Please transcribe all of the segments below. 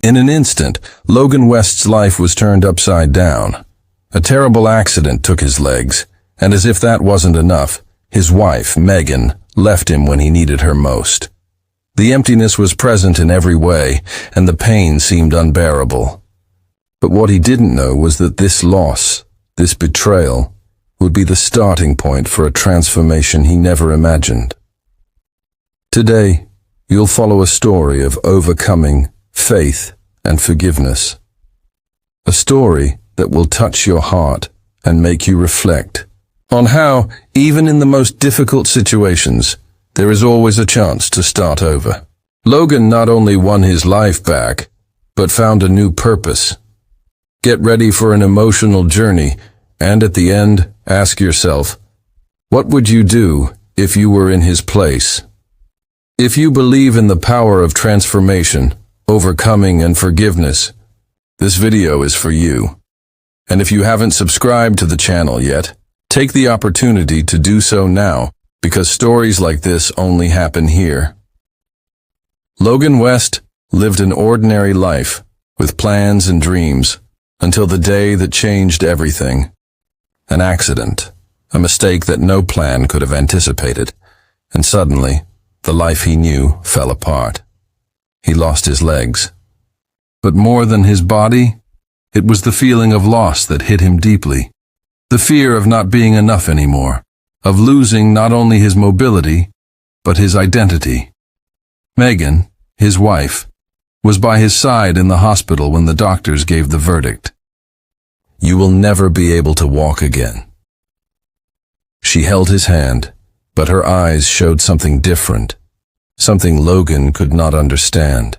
In an instant, Logan West's life was turned upside down. A terrible accident took his legs, and as if that wasn't enough, his wife, Megan, left him when he needed her most. The emptiness was present in every way, and the pain seemed unbearable. But what he didn't know was that this loss, this betrayal, would be the starting point for a transformation he never imagined. Today, you'll follow a story of overcoming, faith, and forgiveness. A story that will touch your heart and make you reflect on how, even in the most difficult situations, there is always a chance to start over. Logan not only won his life back, but found a new purpose. Get ready for an emotional journey, and at the end, ask yourself, what would you do if you were in his place? If you believe in the power of transformation, overcoming, and forgiveness, this video is for you. And if you haven't subscribed to the channel yet, take the opportunity to do so now, because stories like this only happen here. Logan West lived an ordinary life, with plans and dreams, until the day that changed everything. An accident, a mistake that no plan could have anticipated, and suddenly, the life he knew fell apart. He lost his legs. But more than his body, it was the feeling of loss that hit him deeply. The fear of not being enough anymore, of losing not only his mobility, but his identity. Megan, his wife, was by his side in the hospital when the doctors gave the verdict. You will never be able to walk again. She held his hand, but her eyes showed something different, something Logan could not understand.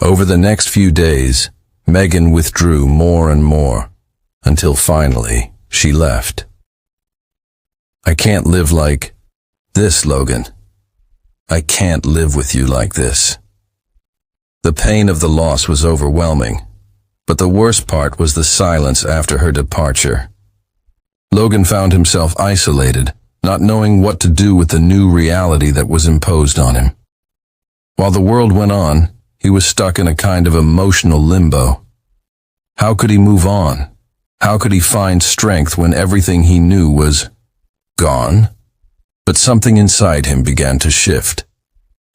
Over the next few days, Megan withdrew more and more, until finally she left. I can't live like this, Logan. I can't live with you like this. The pain of the loss was overwhelming, but the worst part was the silence after her departure. Logan found himself isolated, not knowing what to do with the new reality that was imposed on him. While the world went on, he was stuck in a kind of emotional limbo. How could he move on? How could he find strength when everything he knew was gone? But something inside him began to shift.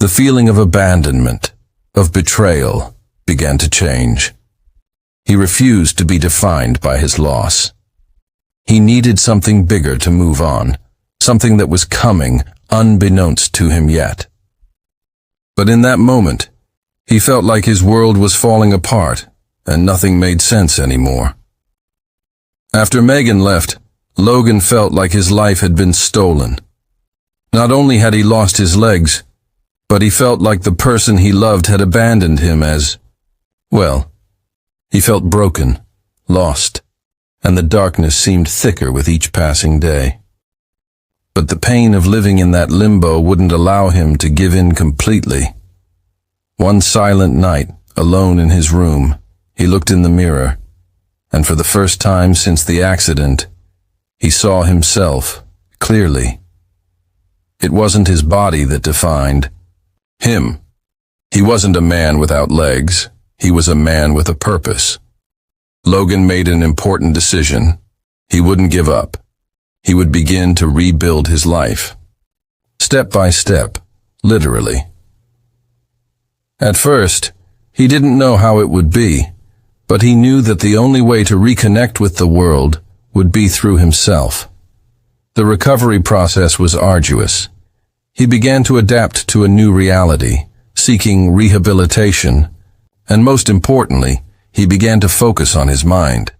The feeling of abandonment, of betrayal, began to change. He refused to be defined by his loss. He needed something bigger to move on, something that was coming unbeknownst to him yet. But in that moment, he felt like his world was falling apart and nothing made sense anymore. After Megan left, Logan felt like his life had been stolen. Not only had he lost his legs, but he felt like the person he loved had abandoned him as, well, he felt broken, lost, and the darkness seemed thicker with each passing day. But the pain of living in that limbo wouldn't allow him to give in completely. One silent night, alone in his room, he looked in the mirror, and for the first time since the accident, he saw himself clearly. It wasn't his body that defined him. He wasn't a man without legs. He was a man with a purpose. Logan made an important decision. He wouldn't give up. He would begin to rebuild his life. Step by step, literally. At first, he didn't know how it would be, but he knew that the only way to reconnect with the world would be through himself. The recovery process was arduous. He began to adapt to a new reality, seeking rehabilitation, and most importantly, he began to focus on his mind.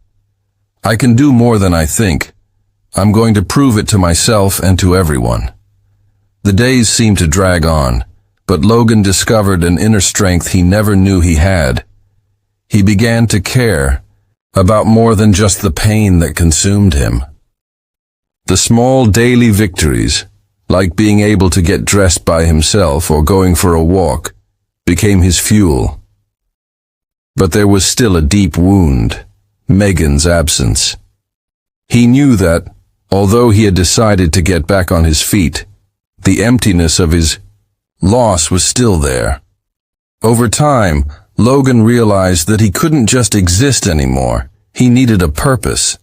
I can do more than I think. I'm going to prove it to myself and to everyone. The days seemed to drag on, but Logan discovered an inner strength he never knew he had. He began to care about more than just the pain that consumed him. The small daily victories, like being able to get dressed by himself or going for a walk, became his fuel. But there was still a deep wound, Megan's absence. He knew that, although he had decided to get back on his feet, the emptiness of his loss was still there. Over time, Logan realized that he couldn't just exist anymore. He needed a purpose.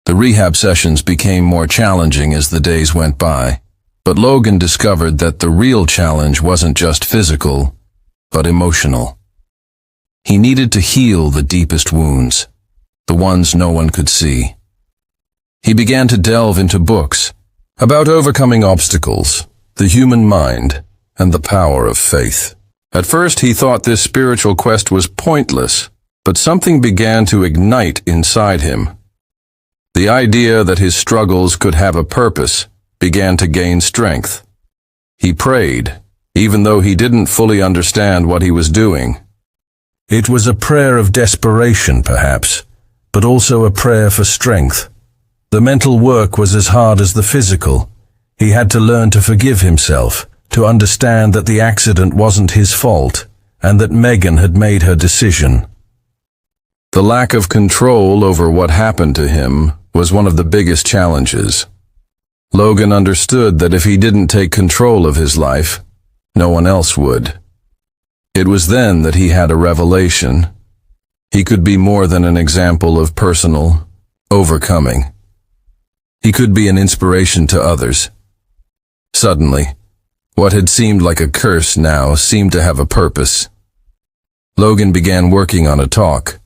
The rehab sessions became more challenging as the days went by, but Logan discovered that the real challenge wasn't just physical, but emotional. He needed to heal the deepest wounds, the ones no one could see. He began to delve into books about overcoming obstacles, the human mind, and the power of faith. At first he thought this spiritual quest was pointless, but something began to ignite inside him. The idea that his struggles could have a purpose began to gain strength. He prayed, even though he didn't fully understand what he was doing. It was a prayer of desperation, perhaps, but also a prayer for strength. The mental work was as hard as the physical. He had to learn to forgive himself, to understand that the accident wasn't his fault, and that Megan had made her decision. The lack of control over what happened to him was one of the biggest challenges. Logan understood that if he didn't take control of his life, no one else would. It was then that he had a revelation. He could be more than an example of personal overcoming. He could be an inspiration to others. Suddenly, what had seemed like a curse now seemed to have a purpose. Logan began working on a talk.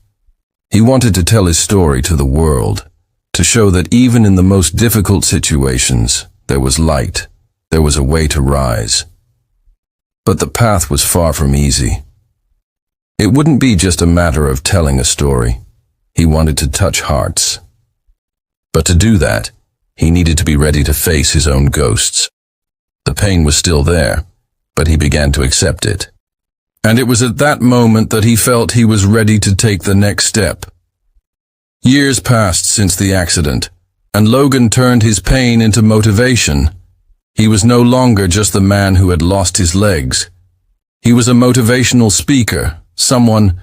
He wanted to tell his story to the world, to show that even in the most difficult situations, there was light, there was a way to rise. But the path was far from easy. It wouldn't be just a matter of telling a story. He wanted to touch hearts. But to do that, he needed to be ready to face his own ghosts. The pain was still there, but he began to accept it. And it was at that moment that he felt he was ready to take the next step. Years passed since the accident, and Logan turned his pain into motivation. He was no longer just the man who had lost his legs. He was a motivational speaker, someone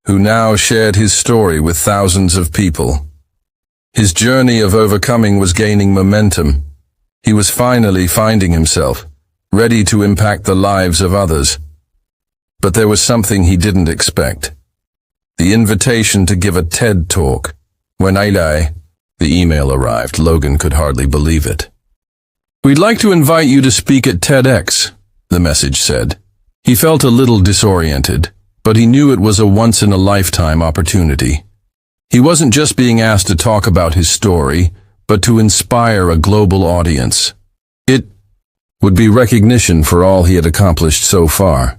who now shared his story with thousands of people. His journey of overcoming was gaining momentum. He was finally finding himself, ready to impact the lives of others. But there was something he didn't expect. The invitation to give a TED Talk. When the email arrived, Logan could hardly believe it. "We'd like to invite you to speak at TEDx," the message said. He felt a little disoriented, but he knew it was a once-in-a-lifetime opportunity. He wasn't just being asked to talk about his story, but to inspire a global audience. It would be recognition for all he had accomplished so far.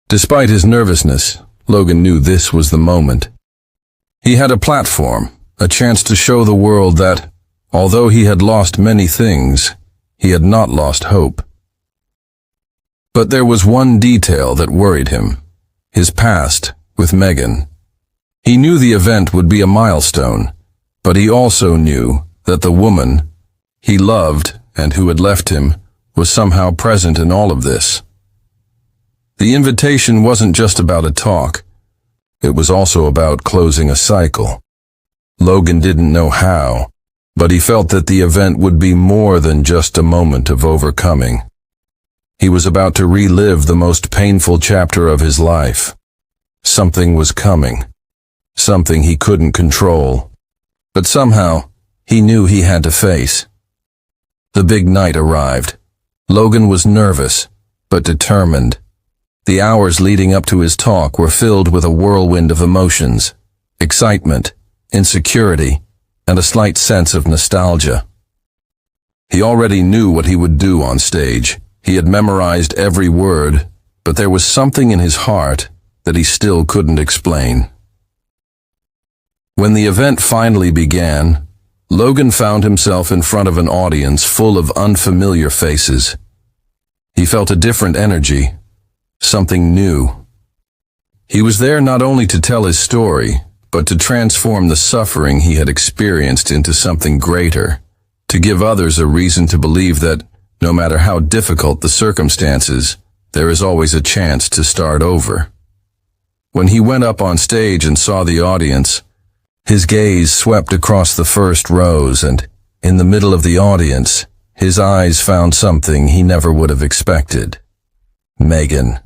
Despite his nervousness, Logan knew this was the moment. He had a platform, a chance to show the world that, although he had lost many things, he had not lost hope. But there was one detail that worried him: his past with Megan. He knew the event would be a milestone, but he also knew that the woman he loved and who had left him was somehow present in all of this. The invitation wasn't just about a talk. It was also about closing a cycle. Logan didn't know how, but he felt that the event would be more than just a moment of overcoming. He was about to relive the most painful chapter of his life. Something was coming, something he couldn't control, but somehow he knew he had to face. The big night arrived. Logan was nervous, but determined. The hours leading up to his talk were filled with a whirlwind of emotions: excitement, insecurity, and a slight sense of nostalgia. He already knew what he would do on stage. He had memorized every word, but there was something in his heart that he still couldn't explain. When the event finally began, Logan found himself in front of an audience full of unfamiliar faces. He felt a different energy, something new. He was there not only to tell his story, but to transform the suffering he had experienced into something greater, to give others a reason to believe that, no matter how difficult the circumstances, there is always a chance to start over. When he went up on stage and saw the audience, his gaze swept across the first rows, and, in the middle of the audience, his eyes found something he never would have expected. Megan.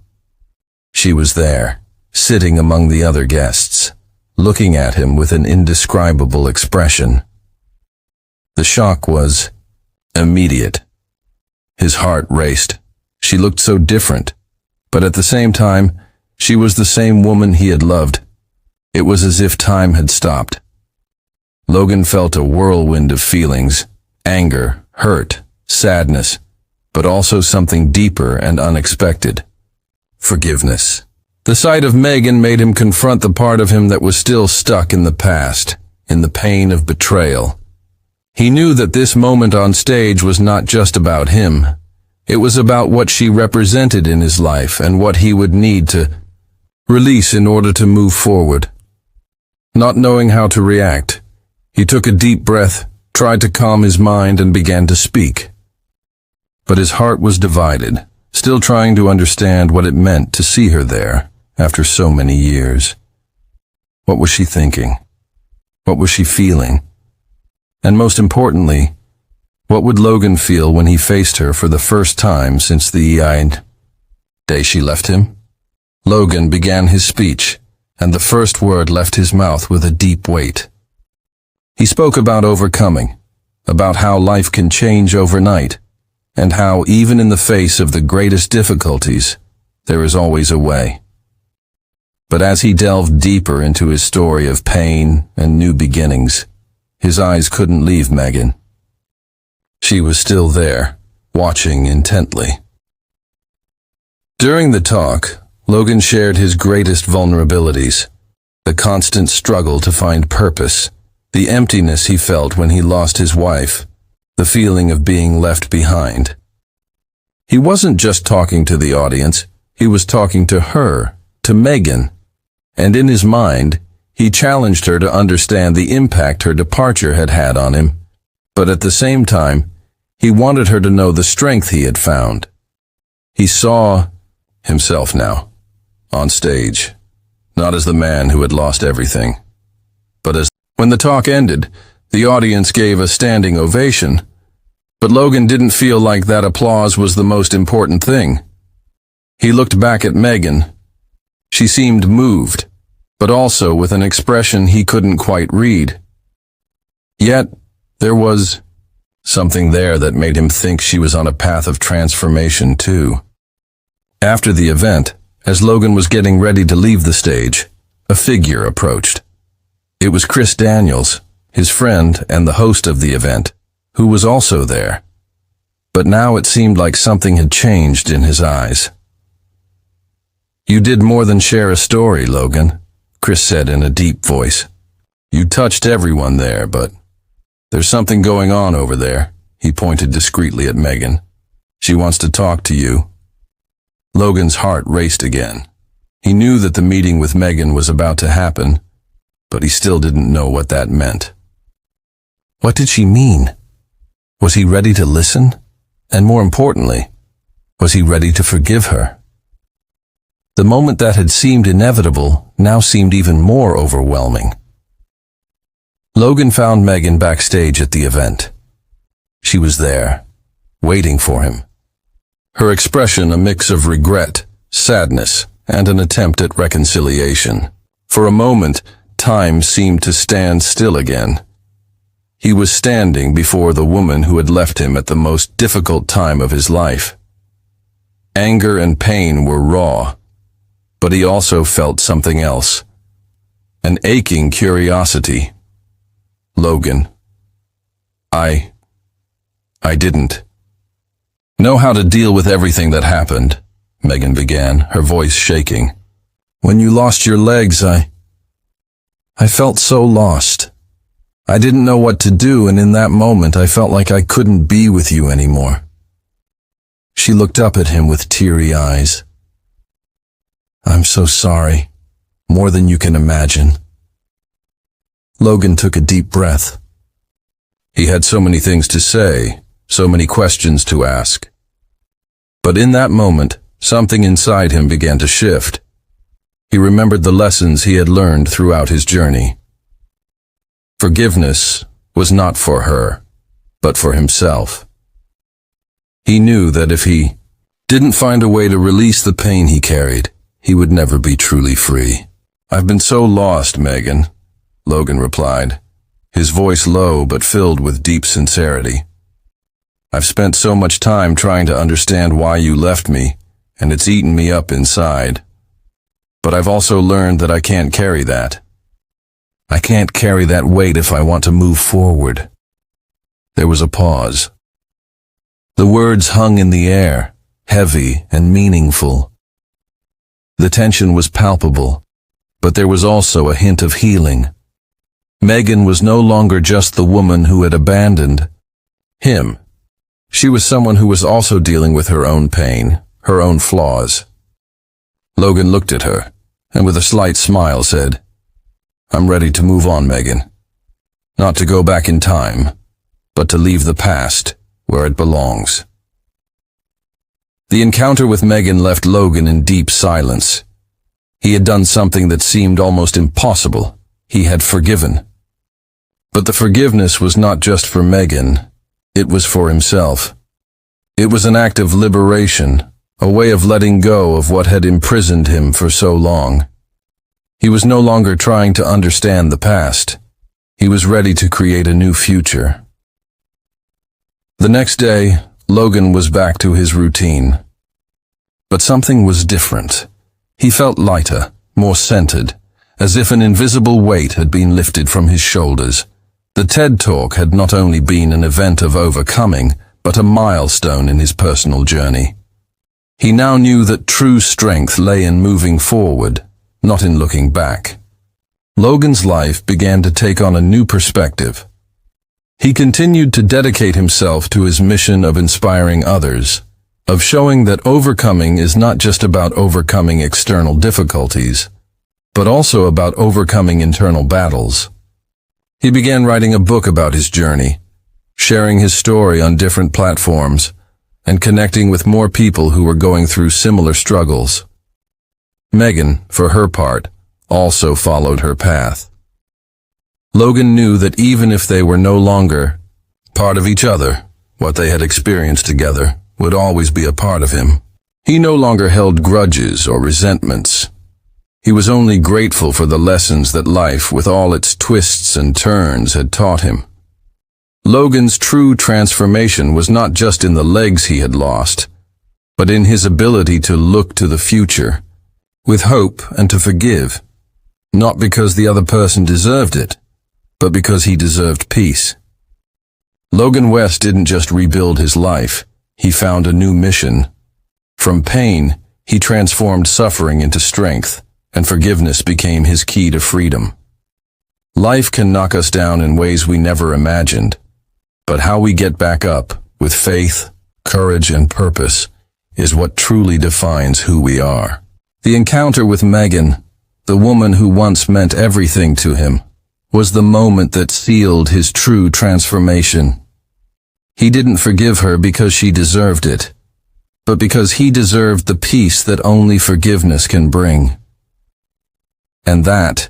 She was there, sitting among the other guests, looking at him with an indescribable expression. The shock was immediate. His heart raced. She looked so different, but at the same time, she was the same woman he had loved. It was as if time had stopped. Logan felt a whirlwind of feelings, anger, hurt, sadness, but also something deeper and unexpected. Forgiveness. The sight of Megan made him confront the part of him that was still stuck in the past, in the pain of betrayal. He knew that this moment on stage was not just about him. It was about what she represented in his life and what he would need to release in order to move forward. Not knowing how to react, he took a deep breath, tried to calm his mind, and began to speak. But his heart was divided, still trying to understand what it meant to see her there after so many years. What was she thinking? What was she feeling? And most importantly, what would Logan feel when he faced her for the first time since the day she left him? Logan began his speech, and the first word left his mouth with a deep weight. He spoke about overcoming, about how life can change overnight, and how even in the face of the greatest difficulties, there is always a way. But as he delved deeper into his story of pain and new beginnings, his eyes couldn't leave Megan. She was still there, watching intently. During the talk, Logan shared his greatest vulnerabilities, the constant struggle to find purpose, the emptiness he felt when he lost his wife, the feeling of being left behind. He wasn't just talking to the audience, he was talking to her, to Megan, and in his mind, he challenged her to understand the impact her departure had had on him, but at the same time, he wanted her to know the strength he had found. He saw himself now, on stage, not as the man who had lost everything, but as... When the talk ended, the audience gave a standing ovation, but Logan didn't feel like that applause was the most important thing. He looked back at Megan. She seemed moved, but also with an expression he couldn't quite read. Yet, there was something there that made him think she was on a path of transformation too. After the event, as Logan was getting ready to leave the stage, a figure approached. It was Chris Daniels, his friend and the host of the event, who was also there. But now it seemed like something had changed in his eyes. "You did more than share a story, Logan," Chris said in a deep voice. "You touched everyone there, but there's something going on over there." He pointed discreetly at Megan. "She wants to talk to you." Logan's heart raced again. He knew that the meeting with Megan was about to happen, but he still didn't know what that meant. What did she mean? Was he ready to listen? And more importantly, was he ready to forgive her? The moment that had seemed inevitable now seemed even more overwhelming. Logan found Megan backstage at the event. She was there, waiting for him. Her expression a mix of regret, sadness, and an attempt at reconciliation. For a moment, time seemed to stand still again. He was standing before the woman who had left him at the most difficult time of his life. Anger and pain were raw, but he also felt something else. An aching curiosity. "Logan, I didn't know how to deal with everything that happened," Megan began, her voice shaking. "When you lost your legs, I felt so lost. I didn't know what to do, and in that moment I felt like I couldn't be with you anymore." She looked up at him with teary eyes. "I'm so sorry, more than you can imagine." Logan took a deep breath. He had so many things to say, so many questions to ask. But in that moment, something inside him began to shift. He remembered the lessons he had learned throughout his journey. Forgiveness was not for her, but for himself. He knew that if he didn't find a way to release the pain he carried, he would never be truly free. "I've been so lost, Megan," Logan replied, his voice low but filled with deep sincerity. "I've spent so much time trying to understand why you left me, and it's eaten me up inside. But I've also learned that I can't carry that. I can't carry that weight if I want to move forward." There was a pause. The words hung in the air, heavy and meaningful. The tension was palpable, but there was also a hint of healing. Megan was no longer just the woman who had abandoned him. She was someone who was also dealing with her own pain, her own flaws. Logan looked at her, and with a slight smile said, "I'm ready to move on, Megan. Not to go back in time, but to leave the past where it belongs." The encounter with Megan left Logan in deep silence. He had done something that seemed almost impossible. He had forgiven. But the forgiveness was not just for Megan, it was for himself. It was an act of liberation, a way of letting go of what had imprisoned him for so long. He was no longer trying to understand the past. He was ready to create a new future. The next day, Logan was back to his routine. But something was different. He felt lighter, more centered, as if an invisible weight had been lifted from his shoulders. The TED Talk had not only been an event of overcoming, but a milestone in his personal journey. He now knew that true strength lay in moving forward, not in looking back. Logan's life began to take on a new perspective. He continued to dedicate himself to his mission of inspiring others, of showing that overcoming is not just about overcoming external difficulties, but also about overcoming internal battles. He began writing a book about his journey, sharing his story on different platforms, and connecting with more people who were going through similar struggles. Megan, for her part, also followed her path. Logan knew that even if they were no longer part of each other, what they had experienced together would always be a part of him. He no longer held grudges or resentments. He was only grateful for the lessons that life, with all its twists and turns, had taught him. Logan's true transformation was not just in the legs he had lost, but in his ability to look to the future, with hope and to forgive, not because the other person deserved it, but because he deserved peace. Logan West didn't just rebuild his life, he found a new mission. From pain, he transformed suffering into strength, and forgiveness became his key to freedom. Life can knock us down in ways we never imagined, but how we get back up, with faith, courage, and purpose, is what truly defines who we are. The encounter with Megan, the woman who once meant everything to him, was the moment that sealed his true transformation. He didn't forgive her because she deserved it, but because he deserved the peace that only forgiveness can bring. And that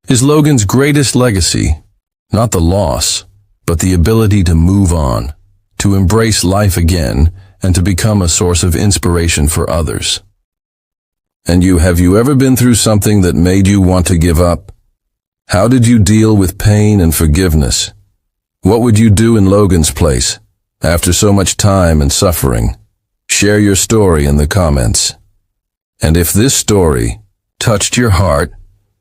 is Logan's greatest legacy, not the loss, but the ability to move on, to embrace life again, and to become a source of inspiration for others. And have you ever been through something that made you want to give up? How did you deal with pain and forgiveness? What would you do in Logan's place, after so much time and suffering? Share your story in the comments. And if this story touched your heart,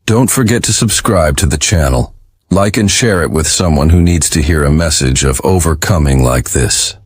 don't forget to subscribe to the channel, like and share it with someone who needs to hear a message of overcoming like this.